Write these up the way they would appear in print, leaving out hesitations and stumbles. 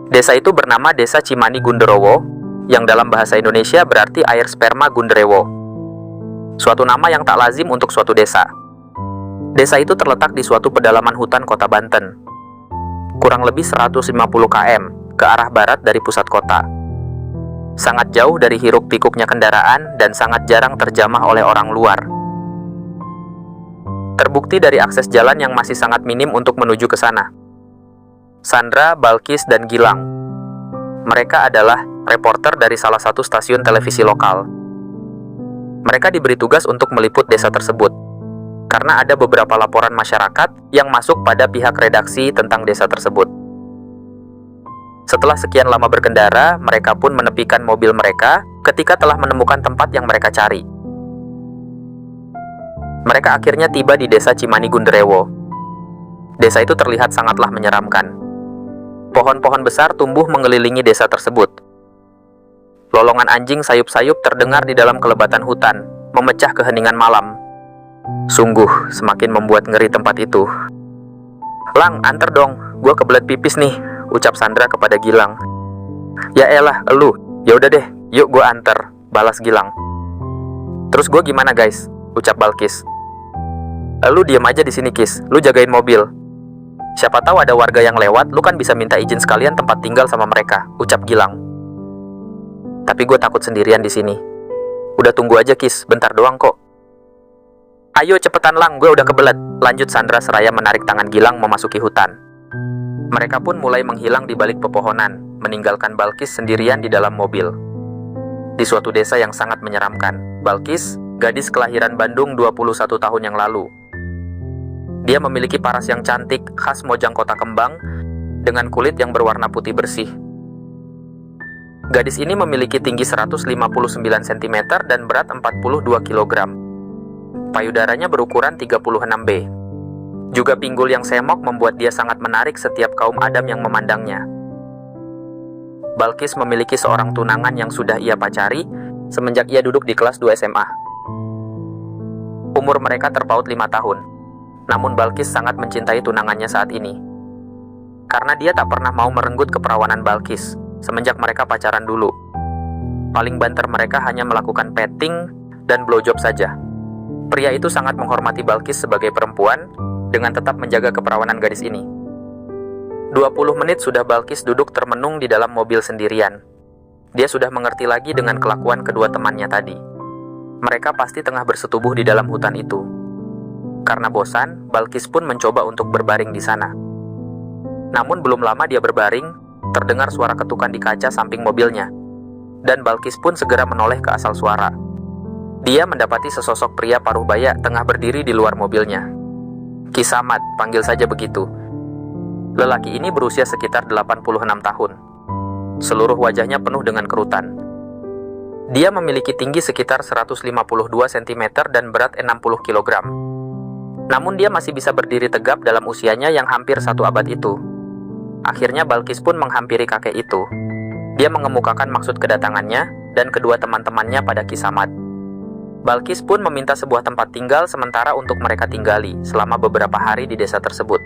Desa itu bernama Desa Cimani Gunderowo, yang dalam bahasa Indonesia berarti air sperma Gunderewo. Suatu nama yang tak lazim untuk suatu desa. Desa itu terletak di suatu pedalaman hutan kota Banten, kurang lebih 150 km ke arah barat dari pusat kota. Sangat jauh dari hiruk-pikuknya kendaraan dan sangat jarang terjamah oleh orang luar. Terbukti dari akses jalan yang masih sangat minim untuk menuju ke sana. Sandra, Balkis, dan Gilang. Mereka adalah reporter dari salah satu stasiun televisi lokal. Mereka diberi tugas untuk meliput desa tersebut, karena ada beberapa laporan masyarakat yang masuk pada pihak redaksi tentang desa tersebut. Setelah sekian lama berkendara, mereka pun menepikan mobil mereka ketika telah menemukan tempat yang mereka cari. Mereka akhirnya tiba di Desa Cimani Gunderewo. Desa itu terlihat sangatlah menyeramkan. Pohon-pohon besar tumbuh mengelilingi desa tersebut. Lolongan anjing sayup-sayup terdengar di dalam kelebatan hutan, memecah keheningan malam. Sungguh, semakin membuat ngeri tempat itu. "Lang, anter dong, gua kebelet pipis nih," ucap Sandra kepada Gilang. "Ya elah, elu, yaudah deh, yuk gua anter," balas Gilang. "Terus gua gimana guys?" ucap Balkis. "Lu diam aja di sini Kis, lu jagain mobil. Siapa tahu ada warga yang lewat, lu kan bisa minta izin sekalian tempat tinggal sama mereka," ucap Gilang. "Tapi gue takut sendirian di sini." "Udah tunggu aja Kis, bentar doang kok." "Ayo cepetan Lang, gue udah kebelet," lanjut Sandra seraya menarik tangan Gilang memasuki hutan. Mereka pun mulai menghilang di balik pepohonan, meninggalkan Balkis sendirian di dalam mobil. Di suatu desa yang sangat menyeramkan, Balkis, gadis kelahiran Bandung 21 tahun yang lalu. Dia memiliki paras yang cantik khas Mojang Kota Kembang dengan kulit yang berwarna putih bersih. Gadis ini memiliki tinggi 159 cm dan berat 42 kg. Payudaranya berukuran 36 B. Juga pinggul yang semok membuat dia sangat menarik setiap kaum Adam yang memandangnya. Balkis memiliki seorang tunangan yang sudah ia pacari semenjak ia duduk di kelas 2 SMA. Umur mereka terpaut 5 tahun. Namun Balkis sangat mencintai tunangannya saat ini. Karena dia tak pernah mau merenggut keperawanan Balkis semenjak mereka pacaran dulu. Paling banter mereka hanya melakukan petting dan blowjob saja. Pria itu sangat menghormati Balkis sebagai perempuan dengan tetap menjaga keperawanan gadis ini. 20 menit sudah Balkis duduk termenung di dalam mobil sendirian. Dia sudah mengerti lagi dengan kelakuan kedua temannya tadi. Mereka pasti tengah bersetubuh di dalam hutan itu. Karena bosan, Balkis pun mencoba untuk berbaring di sana. Namun belum lama dia berbaring, terdengar suara ketukan di kaca samping mobilnya, dan Balkis pun segera menoleh ke asal suara. Dia mendapati sesosok pria paruh baya tengah berdiri di luar mobilnya. Kisamat, panggil saja begitu. Lelaki ini berusia sekitar 86 tahun. Seluruh wajahnya penuh dengan kerutan. Dia memiliki tinggi sekitar 152 cm dan berat 60 kg. Namun dia masih bisa berdiri tegap dalam usianya yang hampir 1 abad itu. Akhirnya Balkis pun menghampiri kakek itu. Dia mengemukakan maksud kedatangannya dan kedua teman-temannya pada Kisamat. Balkis pun meminta sebuah tempat tinggal sementara untuk mereka tinggali selama beberapa hari di desa tersebut.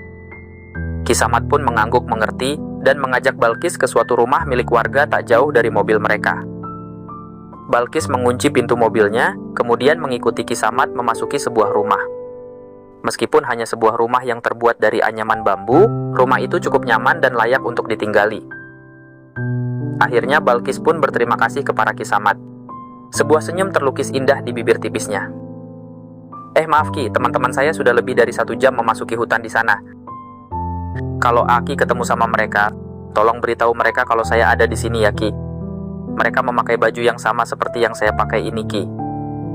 Kisamat pun mengangguk mengerti dan mengajak Balkis ke suatu rumah milik warga tak jauh dari mobil mereka. Balkis mengunci pintu mobilnya, kemudian mengikuti Kisamat memasuki sebuah rumah. Meskipun hanya sebuah rumah yang terbuat dari anyaman bambu, rumah itu cukup nyaman dan layak untuk ditinggali. Akhirnya Balkis pun berterima kasih kepada Kisamat. Sebuah senyum terlukis indah di bibir tipisnya. "Maaf Ki, teman-teman saya sudah lebih dari 1 jam memasuki hutan di sana. Kalau Aki ketemu sama mereka, tolong beritahu mereka kalau saya ada di sini ya Ki. Mereka memakai baju yang sama seperti yang saya pakai ini Ki.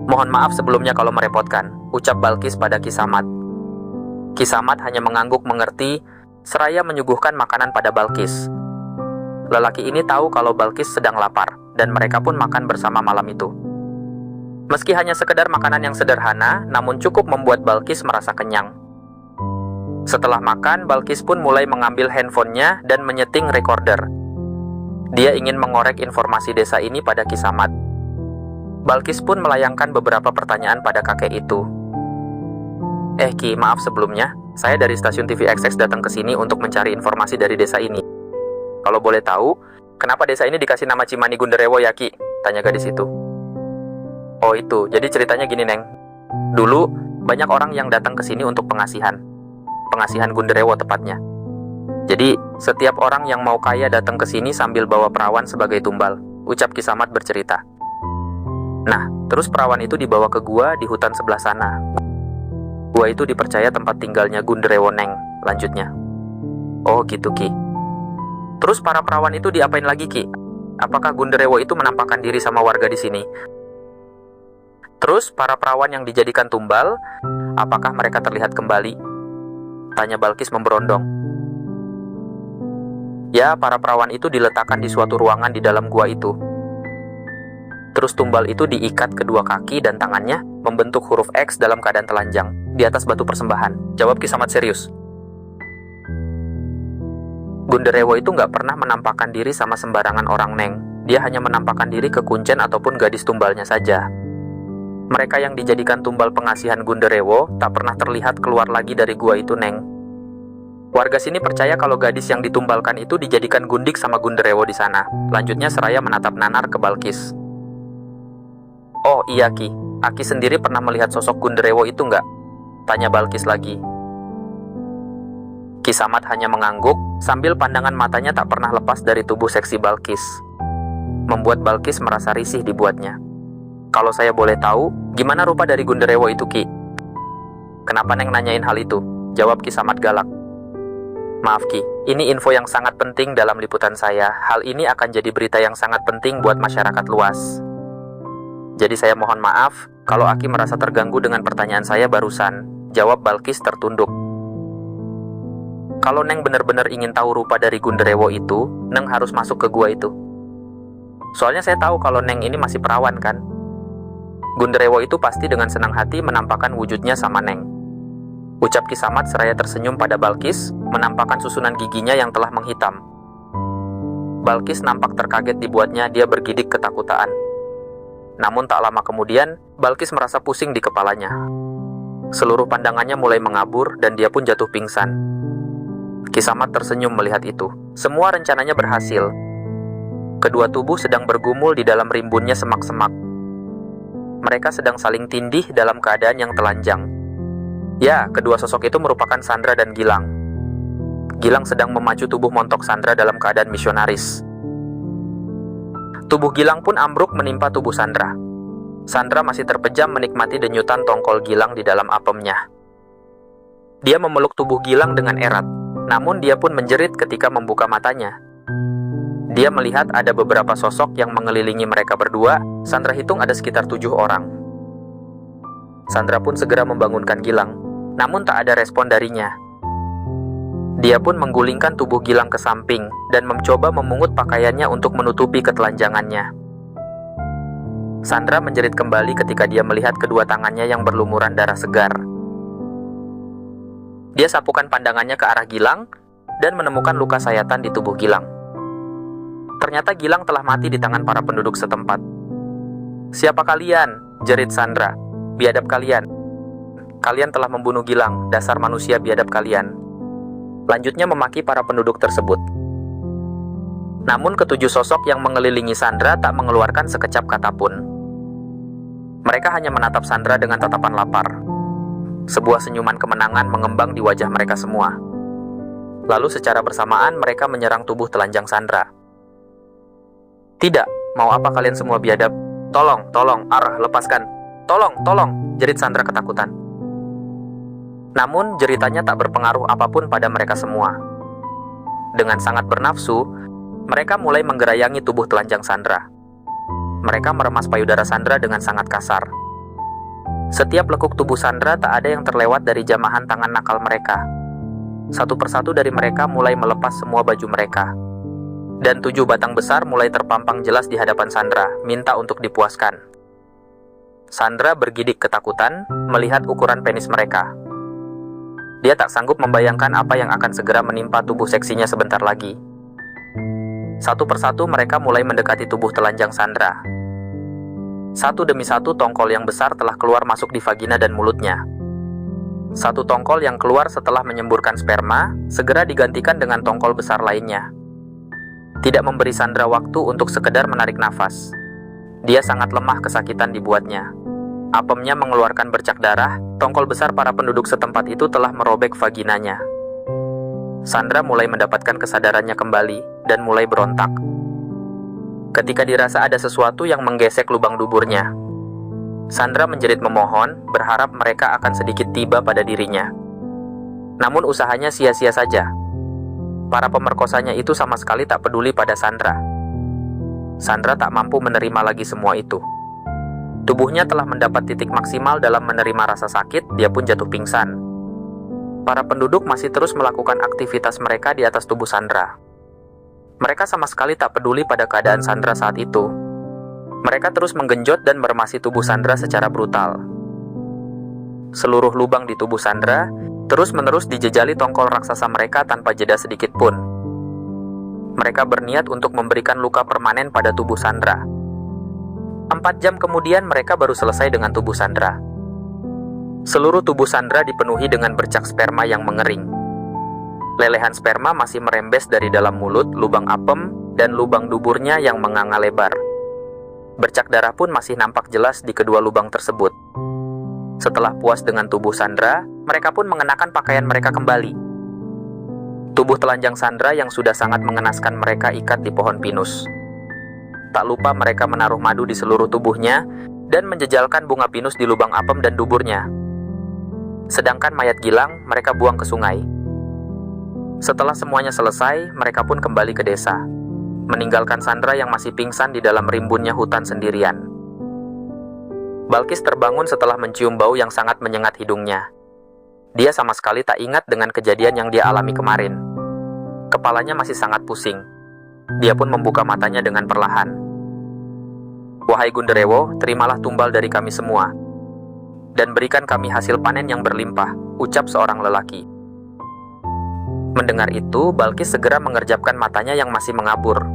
Mohon maaf sebelumnya kalau merepotkan," ucap Balkis pada Kisamat. Kisamat hanya mengangguk mengerti, seraya menyuguhkan makanan pada Balkis. Lelaki ini tahu kalau Balkis sedang lapar, dan mereka pun makan bersama malam itu. Meski hanya sekedar makanan yang sederhana, namun cukup membuat Balkis merasa kenyang. Setelah makan, Balkis pun mulai mengambil handphonenya dan menyeting recorder. Dia ingin mengorek informasi desa ini pada Kisamat. Balkis pun melayangkan beberapa pertanyaan pada kakek itu. Ki, maaf sebelumnya, saya dari stasiun TV XX datang ke sini untuk mencari informasi dari desa ini. Kalau boleh tahu, kenapa desa ini dikasih nama Cimani Gunderewo ya, Ki? Tanya gadis itu. Oh itu, jadi ceritanya gini, Neng. Dulu, banyak orang yang datang ke sini untuk pengasihan. Pengasihan Gunderewo tepatnya. Jadi, setiap orang yang mau kaya datang ke sini sambil bawa perawan sebagai tumbal, ucap Ki Samad bercerita. Nah, terus perawan itu dibawa ke gua di hutan sebelah sana. Gua itu dipercaya tempat tinggalnya Gunderewo, Neng, lanjutnya. Oh gitu, Ki. Terus para perawan itu diapain lagi, Ki? Apakah Gunderewo itu menampakkan diri sama warga di sini? Terus para perawan yang dijadikan tumbal, apakah mereka terlihat kembali? Tanya Balkis memberondong. Ya, para perawan itu diletakkan di suatu ruangan di dalam gua itu. Terus tumbal itu diikat kedua kaki dan tangannya, membentuk huruf X dalam keadaan telanjang, di atas batu persembahan. Jawab Ki Samad serius. Gunderewo itu nggak pernah menampakkan diri sama sembarangan orang, Neng. Dia hanya menampakkan diri ke kuncen ataupun gadis tumbalnya saja. Mereka yang dijadikan tumbal pengasihan Gunderewo tak pernah terlihat keluar lagi dari gua itu, Neng. Warga sini percaya kalau gadis yang ditumbalkan itu dijadikan gundik sama Gunderewo di sana. Lanjutnya seraya menatap nanar ke Balkis. Oh iya, Ki. Aki sendiri pernah melihat sosok Gunderewo itu nggak? Tanya Balkis lagi. Ki Samad hanya mengangguk, sambil pandangan matanya tak pernah lepas dari tubuh seksi Balkis. Membuat Balkis merasa risih dibuatnya. Kalau saya boleh tahu, gimana rupa dari Gunderewo itu, Ki? Kenapa Neng nanyain hal itu? Jawab Ki Samad galak. Maaf, Ki, ini info yang sangat penting dalam liputan saya. Hal ini akan jadi berita yang sangat penting buat masyarakat luas. Jadi saya mohon maaf kalau Aki merasa terganggu dengan pertanyaan saya barusan. Jawab Balkis tertunduk. Kalau Neng benar-benar ingin tahu rupa dari Gunderewo itu, Neng harus masuk ke gua itu. Soalnya saya tahu kalau Neng ini masih perawan kan. Gunderewo itu pasti dengan senang hati menampakkan wujudnya sama Neng. Ucap Ki Samad seraya tersenyum pada Balkis, menampakkan susunan giginya yang telah menghitam. Balkis nampak terkaget dibuatnya dia bergidik ketakutan. Namun tak lama kemudian, Balkis merasa pusing di kepalanya. Seluruh pandangannya mulai mengabur dan dia pun jatuh pingsan. Ki Samad tersenyum melihat itu. Semua rencananya berhasil. Kedua tubuh sedang bergumul di dalam rimbunnya semak-semak. Mereka sedang saling tindih dalam keadaan yang telanjang. Ya, kedua sosok itu merupakan Sandra dan Gilang. Gilang sedang memacu tubuh montok Sandra dalam keadaan misionaris. Tubuh Gilang pun ambruk menimpa tubuh Sandra. Sandra masih terpejam menikmati denyutan tongkol Gilang di dalam apemnya. Dia memeluk tubuh Gilang dengan erat, namun dia pun menjerit ketika membuka matanya. Dia melihat ada beberapa sosok yang mengelilingi mereka berdua. Sandra hitung ada sekitar 7 orang. Sandra pun segera membangunkan Gilang, namun tak ada respon darinya. Dia pun menggulingkan tubuh Gilang ke samping dan mencoba memungut pakaiannya untuk menutupi ketelanjangannya. Sandra menjerit kembali ketika dia melihat kedua tangannya yang berlumuran darah segar. Dia sapukan pandangannya ke arah Gilang dan menemukan luka sayatan di tubuh Gilang. Ternyata Gilang telah mati di tangan para penduduk setempat. "Siapa kalian?" jerit Sandra. "Biadab kalian. Kalian telah membunuh Gilang, dasar manusia biadab kalian." Lanjutnya memaki para penduduk tersebut. Namun ketujuh sosok yang mengelilingi Sandra tak mengeluarkan sekecap kata pun. Mereka hanya menatap Sandra dengan tatapan lapar. Sebuah senyuman kemenangan mengembang di wajah mereka semua. Lalu secara bersamaan mereka menyerang tubuh telanjang Sandra. "Tidak, mau apa kalian semua biadab? Tolong, tolong, lepaskan. Tolong, tolong," jerit Sandra ketakutan. Namun jeritannya tak berpengaruh apapun pada mereka semua. Dengan sangat bernafsu, mereka mulai menggerayangi tubuh telanjang Sandra. Mereka meremas payudara Sandra dengan sangat kasar. Setiap lekuk tubuh Sandra tak ada yang terlewat dari jamahan tangan nakal mereka. Satu persatu dari mereka mulai melepas semua baju mereka. Dan 7 batang besar mulai terpampang jelas di hadapan Sandra, minta untuk dipuaskan. Sandra bergidik ketakutan melihat ukuran penis mereka. Dia tak sanggup membayangkan apa yang akan segera menimpa tubuh seksinya sebentar lagi. Satu persatu mereka mulai mendekati tubuh telanjang Sandra. Satu demi satu tongkol yang besar telah keluar masuk di vagina dan mulutnya. Satu tongkol yang keluar setelah menyemburkan sperma segera digantikan dengan tongkol besar lainnya. tidak memberi Sandra waktu untuk sekedar menarik nafas. Dia sangat lemah kesakitan dibuatnya. Apemnya mengeluarkan bercak darah, tongkol besar para penduduk setempat itu telah merobek vaginanya. Sandra mulai mendapatkan kesadarannya kembali dan mulai berontak. Ketika dirasa ada sesuatu yang menggesek lubang duburnya, Sandra menjerit memohon, berharap mereka akan sedikit tiba pada dirinya. Namun usahanya sia-sia saja. Para pemerkosanya itu sama sekali tak peduli pada Sandra. Sandra tak mampu menerima lagi semua itu. Tubuhnya telah mendapat titik maksimal dalam menerima rasa sakit, dia pun jatuh pingsan. Para penduduk masih terus melakukan aktivitas mereka di atas tubuh Sandra. Mereka sama sekali tak peduli pada keadaan Sandra saat itu. Mereka terus menggenjot dan meremasi tubuh Sandra secara brutal. Seluruh lubang di tubuh Sandra terus-menerus dijejali tongkol raksasa mereka tanpa jeda sedikit pun. Mereka berniat untuk memberikan luka permanen pada tubuh Sandra. 4 jam kemudian mereka baru selesai dengan tubuh Sandra. Seluruh tubuh Sandra dipenuhi dengan bercak sperma yang mengering. Lelehan sperma masih merembes dari dalam mulut, lubang apem, dan lubang duburnya yang menganga lebar. Bercak darah pun masih nampak jelas di kedua lubang tersebut. Setelah puas dengan tubuh Sandra, mereka pun mengenakan pakaian mereka kembali. Tubuh telanjang Sandra yang sudah sangat mengenaskan mereka ikat di pohon pinus. Tak lupa mereka menaruh madu di seluruh tubuhnya dan menjejalkan bunga pinus di lubang apem dan duburnya. Sedangkan mayat Gilang mereka buang ke sungai. Setelah semuanya selesai, mereka pun kembali ke desa, meninggalkan Sandra yang masih pingsan di dalam rimbunnya hutan sendirian. Balkis terbangun setelah mencium bau yang sangat menyengat hidungnya. Dia sama sekali tak ingat dengan kejadian yang dia alami kemarin. Kepalanya masih sangat pusing. Dia pun membuka matanya dengan perlahan. "Wahai Gunderewo, terimalah tumbal dari kami semua, dan berikan kami hasil panen yang berlimpah," ucap seorang lelaki. Mendengar itu, Balkis segera mengerjapkan matanya yang masih mengabur.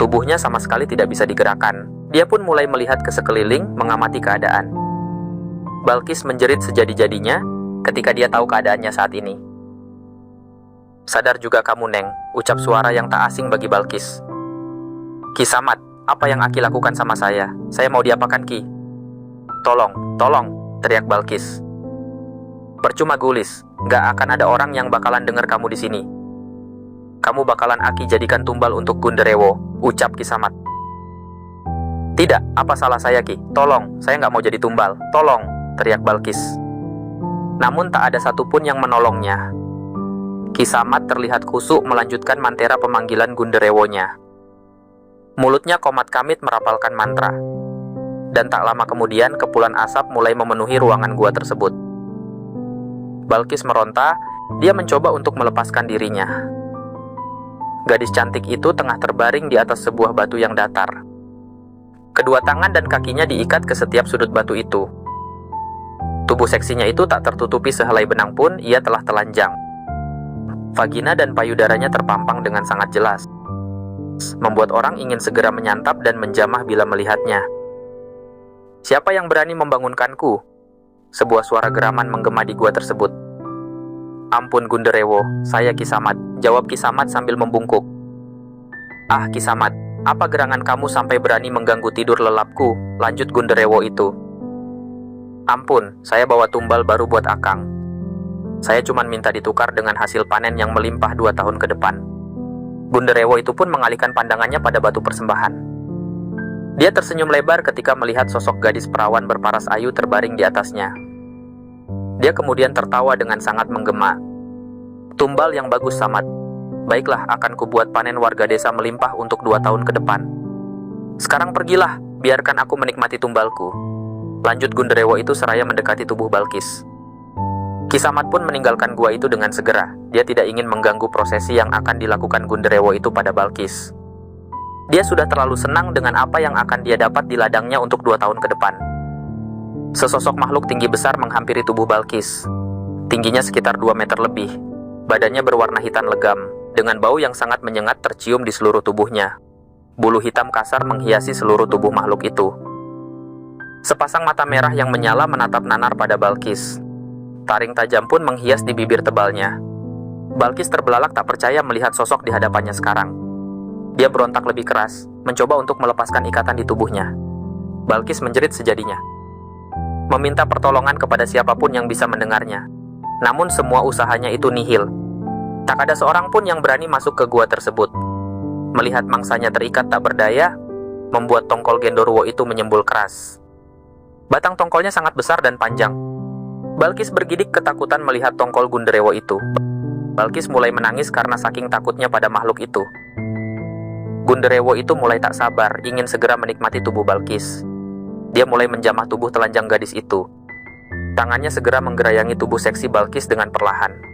Tubuhnya sama sekali tidak bisa digerakkan. Dia pun mulai melihat ke sekeliling, mengamati keadaan. Balkis menjerit sejadi-jadinya ketika dia tahu keadaannya saat ini. "Sadar juga kamu, Neng," ucap suara yang tak asing bagi Balkis. "Ki Samad, apa yang Aki lakukan sama saya? Saya mau diapakan, Ki?" "Tolong, tolong," teriak Balkis. "Percuma gulis, gak akan ada orang yang bakalan dengar kamu di sini. Kamu bakalan Aki jadikan tumbal untuk Gunderewo," ucap Ki Samad. "Tidak, apa salah saya, Ki? Tolong, saya gak mau jadi tumbal. Tolong," teriak Balkis. Namun tak ada satupun yang menolongnya. Ki Samad terlihat khusyuk melanjutkan mantera pemanggilan Gunderewonya. Mulutnya komat kamit merapalkan mantra. Dan tak lama kemudian kepulan asap mulai memenuhi ruangan gua tersebut. Balkis meronta, dia mencoba untuk melepaskan dirinya. Gadis cantik itu tengah terbaring di atas sebuah batu yang datar. Kedua tangan dan kakinya diikat ke setiap sudut batu itu. Tubuh seksinya itu tak tertutupi sehelai benang pun, ia telah telanjang. Vagina dan payudaranya terpampang dengan sangat jelas, membuat orang ingin segera menyantap dan menjamah bila melihatnya. "Siapa yang berani membangunkanku?" Sebuah suara geraman menggema di gua tersebut. "Ampun Gunderewo, saya Ki Samad," jawab Ki Samad sambil membungkuk. "Ah Ki Samad, apa gerangan kamu sampai berani mengganggu tidur lelapku?" lanjut Gunderewo itu. "Ampun, saya bawa tumbal baru buat Akang. Saya cuma minta ditukar dengan hasil panen yang melimpah 2 tahun ke depan." Gunderewo itu pun mengalihkan pandangannya pada batu persembahan. Dia tersenyum lebar ketika melihat sosok gadis perawan berparas ayu terbaring di atasnya. Dia kemudian tertawa dengan sangat menggema. "Tumbal yang bagus, Samad. Baiklah, akan kubuat panen warga desa melimpah untuk 2 tahun ke depan. Sekarang pergilah, biarkan aku menikmati tumbalku," lanjut Gunderewo itu seraya mendekati tubuh Balkis. Ki Samad pun meninggalkan gua itu dengan segera. Dia tidak ingin mengganggu prosesi yang akan dilakukan Gunderewo itu pada Balkis. Dia sudah terlalu senang dengan apa yang akan dia dapat di ladangnya untuk 2 tahun ke depan. Sesosok makhluk tinggi besar menghampiri tubuh Balkis. Tingginya sekitar 2 meter lebih. Badannya berwarna hitam legam, dengan bau yang sangat menyengat tercium di seluruh tubuhnya. Bulu hitam kasar menghiasi seluruh tubuh makhluk itu. Sepasang mata merah yang menyala menatap nanar pada Balkis. Taring tajam pun menghias di bibir tebalnya. Balkis terbelalak tak percaya melihat sosok di hadapannya sekarang. Dia berontak lebih keras, mencoba untuk melepaskan ikatan di tubuhnya. Balkis menjerit sejadinya, meminta pertolongan kepada siapapun yang bisa mendengarnya. Namun semua usahanya itu nihil. Tak ada seorang pun yang berani masuk ke gua tersebut. Melihat mangsanya terikat tak berdaya, membuat tongkol Gendorwo itu menyembul keras. Batang tongkolnya sangat besar dan panjang. Balkis bergidik ketakutan melihat tongkol Gunderewo itu. Balkis mulai menangis karena saking takutnya pada makhluk itu. Gunderewo itu mulai tak sabar, ingin segera menikmati tubuh Balkis. Dia mulai menjamah tubuh telanjang gadis itu. Tangannya segera menggerayangi tubuh seksi Balkis dengan perlahan.